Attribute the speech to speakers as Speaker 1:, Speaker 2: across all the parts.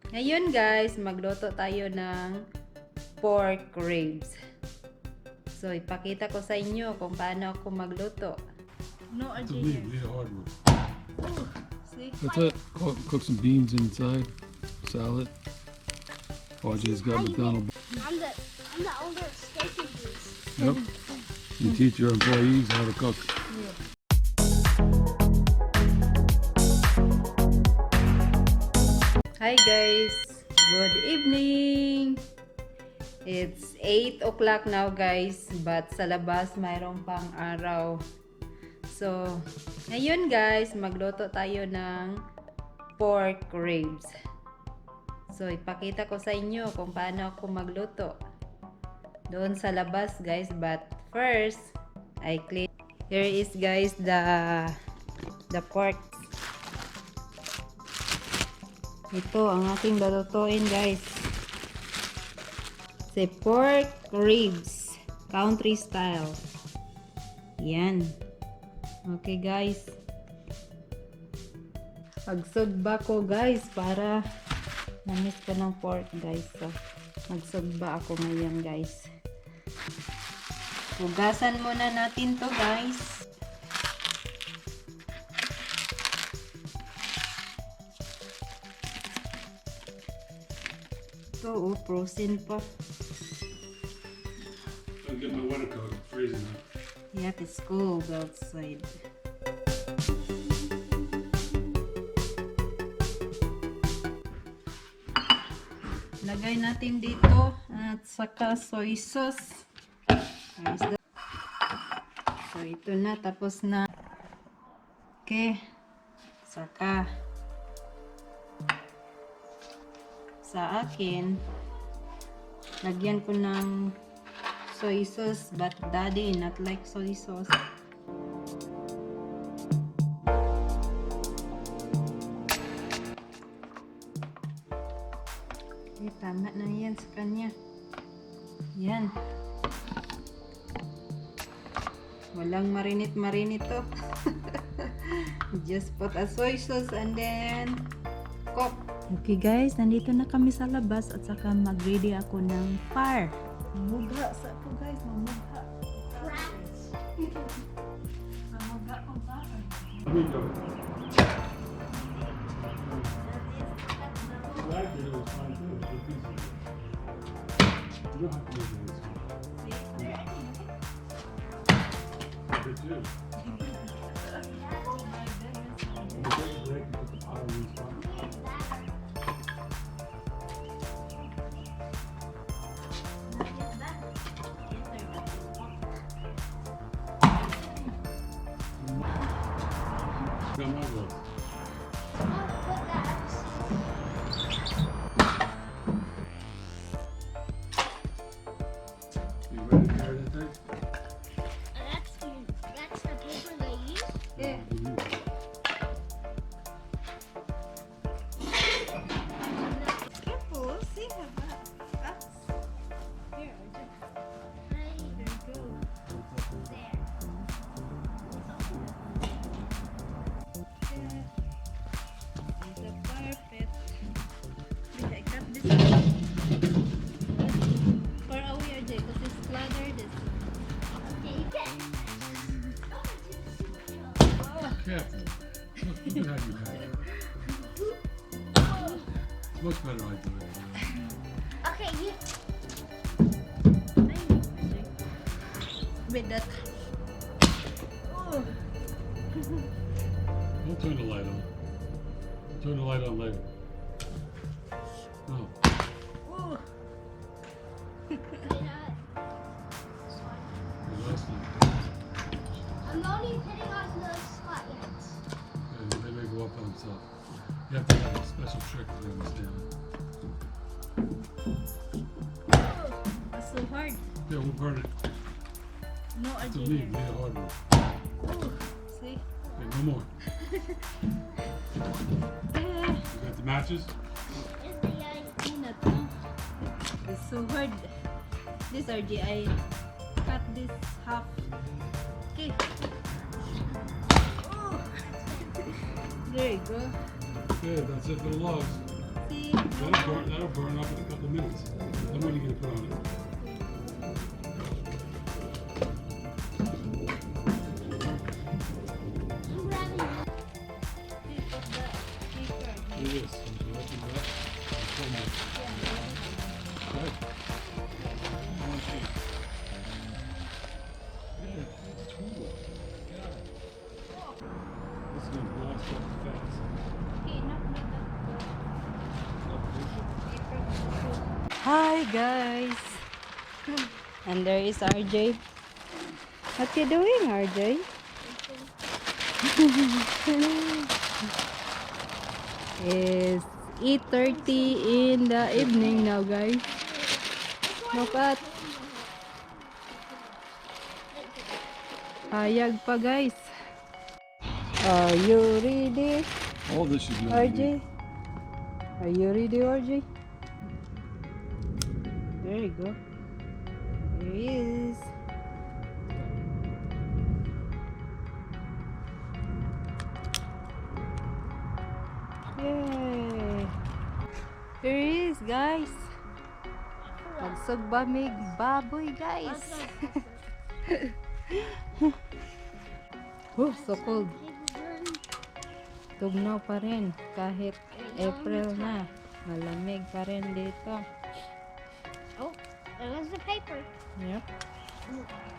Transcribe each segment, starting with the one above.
Speaker 1: Ngayon guys, magluto tayo ng pork ribs. So, ipakita ko sa inyo kung paano ako magluto. No,
Speaker 2: It's a meat, need a hard one.
Speaker 1: Ooh, see?
Speaker 2: That's it. Cook some beans inside, salad. RJ's got McDonald's.
Speaker 3: I'm the owner of Steak and Beans.
Speaker 2: Yep. You teach your employees how to cook.
Speaker 1: Hi guys! Good evening! It's 8 o'clock now guys, but sa labas mayroong pang araw. So, ngayon guys, magluto tayo ng pork ribs. So, ipakita ko sa inyo kung paano ako magluto doon sa labas guys, but first, I clean. Here is guys the pork. Ito ang ating lulutuin guys. Say pork ribs, country style. Yan. Okay guys. Magsugba ko guys para namiss ko ng pork guys. So, magsugba ako ngayon guys. Hugasan muna natin to guys. Ito, frozen pa.
Speaker 2: I'll get my winter coat. It's freezing up.
Speaker 1: Yep, it's cold outside. Lagay natin dito at saka soy sauce. So, ito na. Tapos na. Okay. Saka sa akin, lagyan ko ng soy sauce, but daddy not like soy sauce. Okay, tama na yan sa kanya. Yan. Walang marinit to. Just put a soy sauce and then cook. Okay guys, nandito na kami sa labas at saka mag-ready ako ng fire. Mamugha sa ako guys, mamugha. Mamugha ko fire.
Speaker 2: Got my vote. You ready to carry that thing?
Speaker 3: That's the paper they use?
Speaker 1: Yeah. Careful, see how that. Here, there you go. It's a carpet. I cut this far away, RJ, because it's splattered.
Speaker 3: Okay, you can.
Speaker 2: Careful. Look at how you have it. It's much better like the way it is.
Speaker 3: Okay, you.
Speaker 1: With that. Oh.
Speaker 2: Don't turn the light on. Turn the light on later. No.
Speaker 1: Oh.
Speaker 3: I'm only putting on the spot yet.
Speaker 2: Yeah, they may go up on themselves. You have to have a special trick to understand it.
Speaker 1: Oh, that's so hard.
Speaker 2: Yeah, we'll burn it.
Speaker 1: No,
Speaker 2: It's a
Speaker 1: RJ.
Speaker 2: meat, need a hard one.
Speaker 1: Oh, see?
Speaker 2: Okay, no more. You got the matches?
Speaker 1: It's so hard. This RJ, I cut this half. Okay. Oh. There you go.
Speaker 2: Good, that's it for the logs.
Speaker 1: See?
Speaker 2: Let it That'll burn up in a couple of minutes. Then what are you gonna put on it?
Speaker 3: I'm grabbing it.
Speaker 2: Do this. You open it up. Film it. Okay. One sheet. Yeah, it's cool. Yeah. This is gonna blast up fast.
Speaker 1: Hi guys! And there is RJ. What you doing, RJ? It's 8:30 in the evening now, guys. Look at. Hayag pa, guys. Are you ready,
Speaker 2: All this is gonna
Speaker 1: RJ? Are you ready, RJ? There you go. There he is. Yay! There he is, guys. Magsugba mig baboy, guys. Oh, so cold. Tugnaw pa rin kahit April na. Malamig pa rin dito.
Speaker 3: Oh, there goes the paper.
Speaker 1: Yep.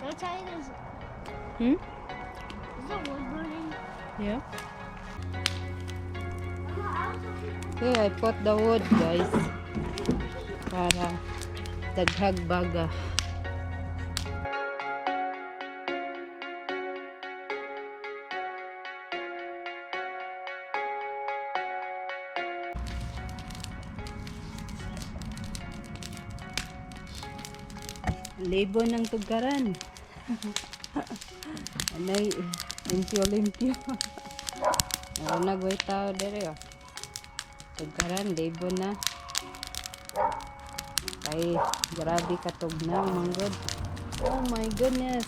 Speaker 3: Don't tell you there's a wood burning.
Speaker 1: Yep. Okay, I put the wood, guys. Para daghag baga. Libo ng tugaran. Anay, limpyo-limpyo. Meron na gawin tao dere, oh. Tugaran, libo na. Ay, grabe katugnaw, manggod. Oh my goodness.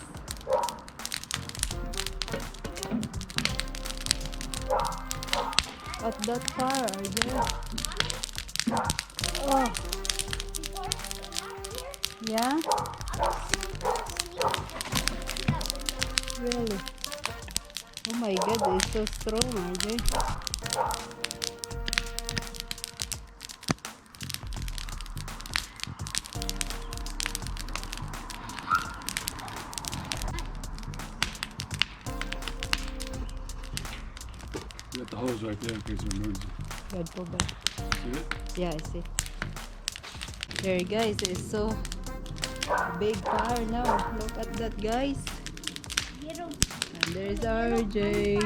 Speaker 1: At that far, yes. Oh, yeah? Really? Oh my god, it's so strong, RJ.
Speaker 2: You got the hose right there in case of emergency.
Speaker 1: God po ba?
Speaker 2: See it?
Speaker 1: Yeah, I see. There, guys, it's so big fire now. Look at that, guys. And there's RJ.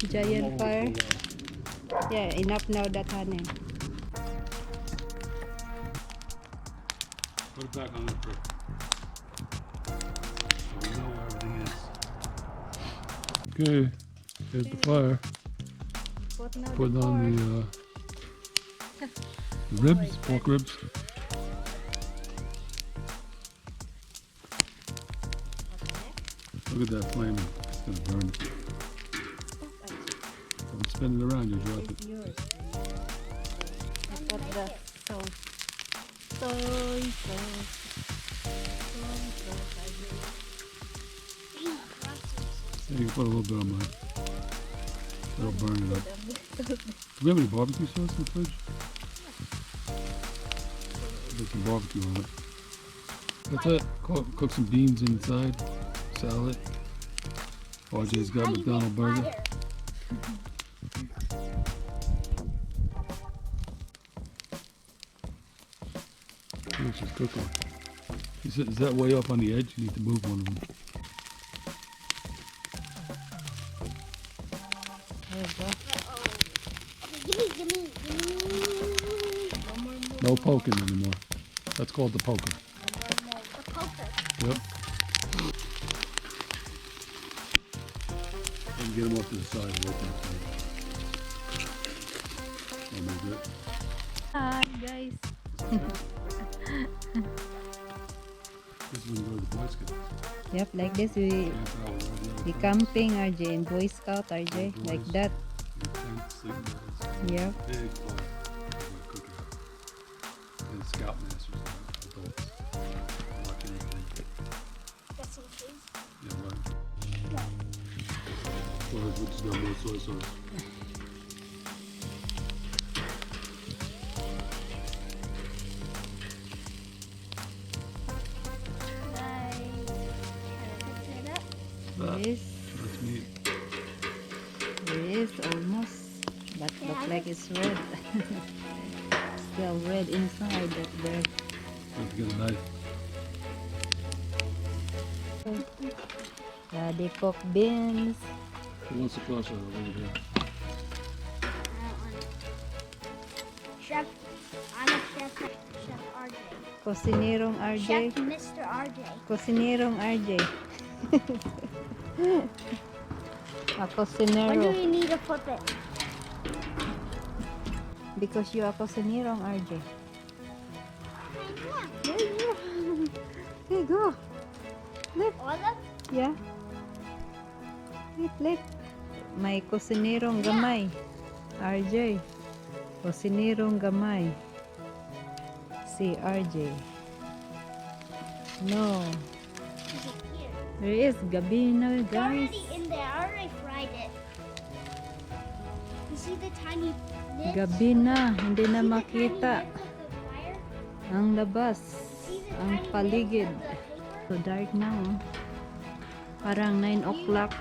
Speaker 1: Giant fire. Yeah, enough now that honey.
Speaker 2: Put it back on the quick. So we know where everything is. Okay, here's the fire. Put on the ribs, pork ribs. Look at that flame. It's gonna burn it. Don't spin it around, you drop it.
Speaker 1: Yours. I put the sauce. Soy sauce.
Speaker 2: Yeah, you can put a little bit on mine. That'll burn it up. Do we have any barbecue sauce in the fridge? Put some barbecue on it. That's it. Cook some beans inside. Salad. RJ's got McDonald's burger. It's just cooking. Is that way up on the edge? You need to move one of them.
Speaker 1: There you go.
Speaker 3: Gimme.
Speaker 2: No poking anymore. That's called the poker.
Speaker 3: The poker.
Speaker 2: Yep. And get them off to the side. Right there. Oh, my God.
Speaker 1: Hi, guys.
Speaker 2: This is when you go to the Boy Scouts.
Speaker 1: Yep, like this we camping, RJ, in Boy Scout, RJ, like that.
Speaker 2: Tent, sleeping bags.
Speaker 1: Yep.
Speaker 2: Big fire. the scoutmasters are adults. Watching everything.
Speaker 3: Got some cheese.
Speaker 2: Yeah, right. Well, we just got more soy sauce.
Speaker 1: Yes,
Speaker 2: That's meat.
Speaker 1: yes, almost. But look like it's red. Still red inside that there.
Speaker 2: Have to get a knife.
Speaker 1: They cook beans.
Speaker 2: Who wants the flashlight over here?
Speaker 3: Chef, I'm a chef. Chef RJ.
Speaker 1: Cosinerong RJ.
Speaker 3: Chef Mr. RJ.
Speaker 1: Cosinerong RJ. A
Speaker 3: When do
Speaker 1: cocinero.
Speaker 3: we need to flip it?
Speaker 1: Because you are cosinerong RJ. There you go. There you go.
Speaker 3: All of
Speaker 1: Yeah. Lit. May kusinerong gamay. RJ. Kusinerong gamay. Si RJ. No.
Speaker 3: is it here?
Speaker 1: There is gabi na
Speaker 3: It's
Speaker 1: guys.
Speaker 3: already in there. I already fried it. You see the tiny nits?
Speaker 1: Gabi na. Hindi na
Speaker 3: See the
Speaker 1: makita
Speaker 3: tiny nits of the fire?
Speaker 1: ang labas.
Speaker 3: See the
Speaker 1: Ang
Speaker 3: tiny
Speaker 1: paligid.
Speaker 3: nits of the paper?
Speaker 1: So dark now. Oh. Parang 9 o'clock.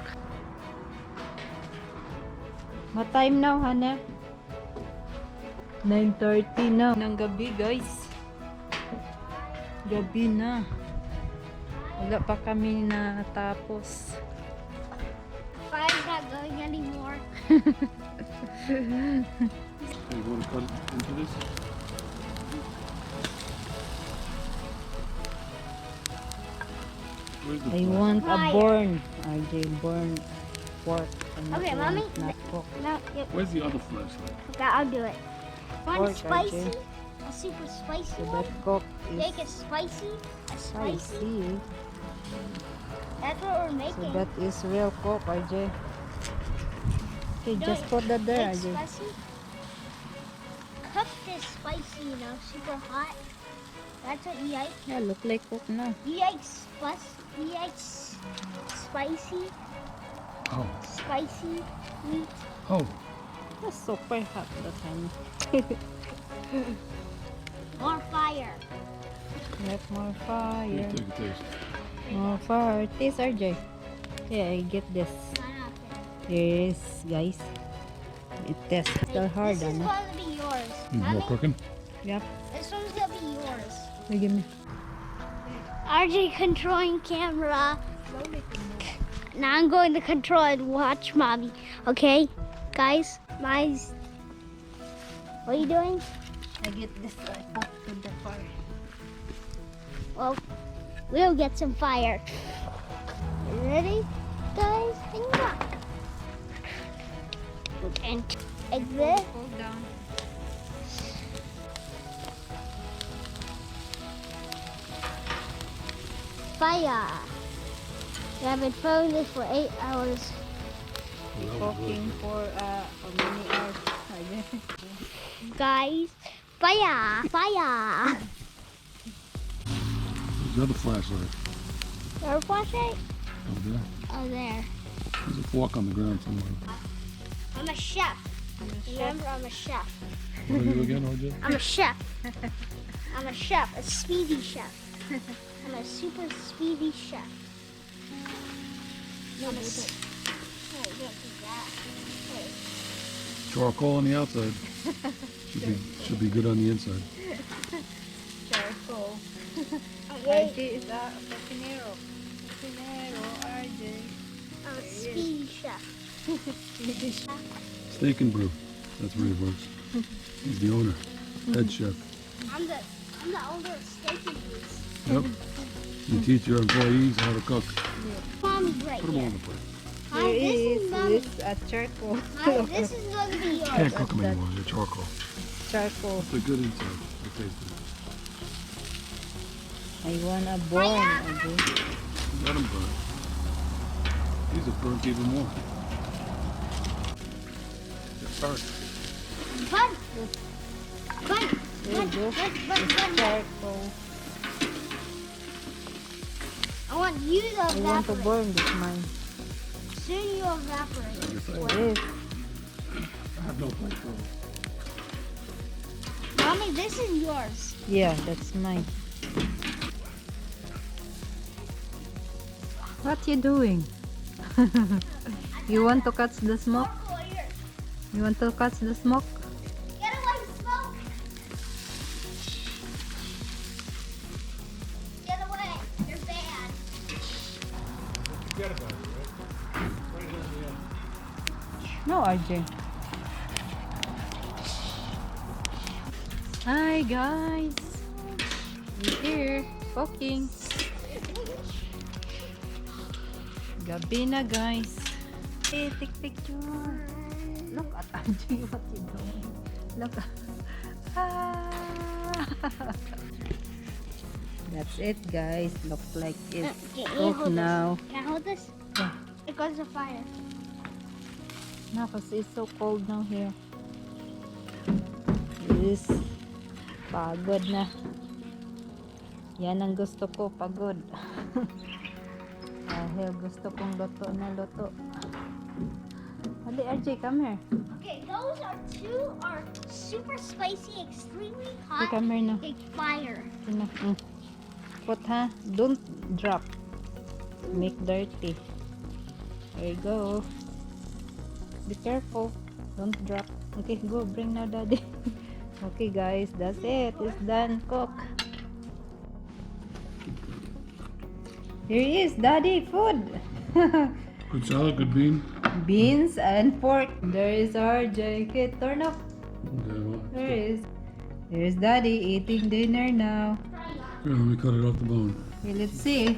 Speaker 1: What time now, Hana? 9:30 na ng gabi, guys. Gabi na. Wala pa kami natapos.
Speaker 3: Fire's not going anymore.
Speaker 2: Hey, you want to cut into this? Where's the
Speaker 1: I
Speaker 2: flashlight?
Speaker 1: want a
Speaker 3: Fire.
Speaker 1: born. RJ, born pork. And
Speaker 3: Okay,
Speaker 1: I
Speaker 3: Mommy.
Speaker 1: want not cook.
Speaker 3: No, yep.
Speaker 2: Where's the other flashlight?
Speaker 3: Okay, I'll do it. Want
Speaker 1: Pork,
Speaker 3: spicy?
Speaker 1: RJ.
Speaker 3: A super spicy
Speaker 1: So
Speaker 3: one?
Speaker 1: that cook
Speaker 3: Make it
Speaker 1: is
Speaker 3: spicy? A spicy?
Speaker 1: spicy.
Speaker 3: That's what we're
Speaker 1: So
Speaker 3: making.
Speaker 1: that is real cook, RJ. Okay,
Speaker 3: No,
Speaker 1: just put that there,
Speaker 3: Make
Speaker 1: RJ.
Speaker 3: spicy. Cook this spicy, you know, super hot. That's what you like.
Speaker 1: Yeah, look like cook na.
Speaker 3: You like spicy,
Speaker 2: Oh.
Speaker 3: spicy meat.
Speaker 2: Oh.
Speaker 1: That's super hot that time.
Speaker 3: More fire.
Speaker 1: Let more
Speaker 2: Here,
Speaker 1: fire.
Speaker 2: take a taste.
Speaker 1: More fire. Taste, RJ. Yeah, I get this. Yes, guys. It tastes still hard,
Speaker 3: This is
Speaker 1: ano?
Speaker 3: going to be yours.
Speaker 2: Need more
Speaker 3: Mommy,
Speaker 2: cooking?
Speaker 1: Yep.
Speaker 3: this one's going to be yours.
Speaker 1: Give me.
Speaker 3: RJ controlling camera. Now I'm going to control and watch mommy. Okay, guys, what are you doing?
Speaker 1: I get this. I put to the fire.
Speaker 3: Well, we'll get some fire. Ready, guys? Hang on. And like this.
Speaker 1: Hold down.
Speaker 3: Fire. We have been throwing this for 8 hours.
Speaker 2: Well, that was really
Speaker 1: Cooking
Speaker 2: good.
Speaker 1: for how many hours?
Speaker 3: Guys, fire, fire.
Speaker 2: Where's the other flashlight?
Speaker 3: Your flashlight?
Speaker 2: Over there.
Speaker 3: Oh, there.
Speaker 2: There's a fork on the ground somewhere.
Speaker 3: I'm a chef. Remember, I'm a chef.
Speaker 2: What are you again, RJ?
Speaker 3: I'm a chef. I'm a chef, a speedy chef. I'm a super speedy chef. No, don't do that.
Speaker 2: Charcoal on the outside. Should be good on the inside.
Speaker 1: Charcoal.
Speaker 3: Okay.
Speaker 1: RJ is a cocinero. Cocinero, RJ.
Speaker 3: I'm a speedy chef.
Speaker 2: Steak and brew. That's where he works. He's the owner, head chef.
Speaker 3: I'm the owner of steak and beans.
Speaker 2: Yep. You teach your employees how to cook.
Speaker 3: Mommy's right
Speaker 2: Put them all
Speaker 3: here.
Speaker 2: in the plate.
Speaker 3: Mom,
Speaker 1: Here
Speaker 3: this
Speaker 1: is
Speaker 3: is mommy.
Speaker 1: this a charcoal.
Speaker 3: Mom, this is going to be yours.
Speaker 2: Can't cook them
Speaker 1: that-
Speaker 2: anymore. They're charcoal.
Speaker 1: Charcoal.
Speaker 2: They're good inside. They taste good.
Speaker 1: I want a born. RJ.
Speaker 2: Let them burn. These are burnt even more. They're burnt.
Speaker 3: Fun. Fun.
Speaker 1: There you go. It's charcoal.
Speaker 3: I want you to
Speaker 1: I want to
Speaker 3: evaporate.
Speaker 1: burn this mine.
Speaker 3: Soon you evaporate.
Speaker 1: Yes.
Speaker 2: I have no flamethrower.
Speaker 3: Mommy, this is yours.
Speaker 1: Yeah, that's mine. What you doing? You want to catch the smoke? You want to catch the smoke?
Speaker 3: Get away, smoke! Get away. You're bad.
Speaker 2: Forget about it, right? Right here in the end.
Speaker 1: No, RJ. Hi guys. We're here cooking. Gabi na guys. Hey, take picture. Look at RJ, what you doing? Look. Ah. That's it guys. Look like it's
Speaker 3: Can you
Speaker 1: cooked
Speaker 3: hold
Speaker 1: now.
Speaker 3: this? Can I hold this?
Speaker 1: Yeah.
Speaker 3: It goes to fire.
Speaker 1: No, kasi it's so cold now here. Yes. Pagod na. Yan ang gusto ko, pagod. Dahil gusto kong luto na luto. Hali, RJ, come here.
Speaker 3: Okay, those are super spicy, extremely
Speaker 1: Okay,
Speaker 3: hot.
Speaker 1: come here na.
Speaker 3: They fire.
Speaker 1: Sino? Put ha. Don't drop. Make dirty. There you go. Be careful. Don't drop. Okay, go. Bring now, daddy. Okay, guys. That's it. It's done. Cook. Here is daddy food.
Speaker 2: Good salad, good bean.
Speaker 1: Beans and pork. There is our jacket. Turn off.
Speaker 2: Okay, well,
Speaker 1: There is. There's daddy eating dinner now.
Speaker 2: here, let me cut it off the bone.
Speaker 1: Okay, let's see.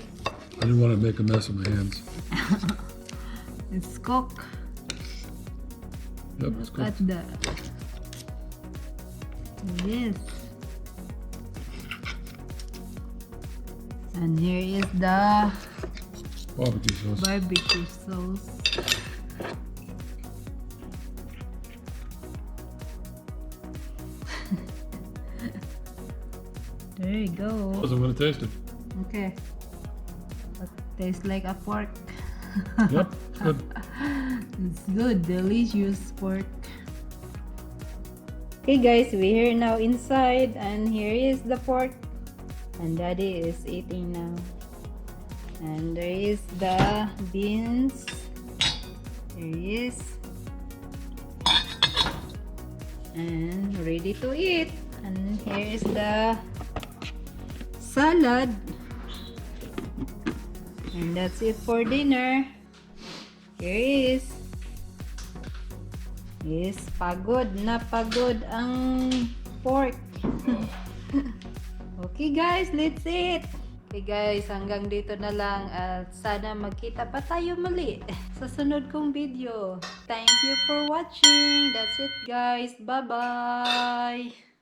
Speaker 2: I didn't want to make a mess of my hands.
Speaker 1: It's cooked.
Speaker 2: Yep, it's
Speaker 1: Look at
Speaker 2: good.
Speaker 1: that. Yes. And here is the
Speaker 2: Barbecue sauce.
Speaker 1: barbecue sauce. There you go.
Speaker 2: I'm gonna taste it.
Speaker 1: Okay. It tastes like a pork.
Speaker 2: Yep, it's good.
Speaker 1: It's good, delicious pork. Okay guys, we're here now inside and here is the pork and daddy is eating now. And there is the beans. Here he is. And ready to eat. And here is the salad. And that's it for dinner. Here he is. Yes, pagod na pagod ang pork. Okay guys, let's eat. Okay guys, hanggang dito na lang at sana magkita pa tayo muli sa sunod kong video. Thank you for watching. That's it guys. Bye-bye.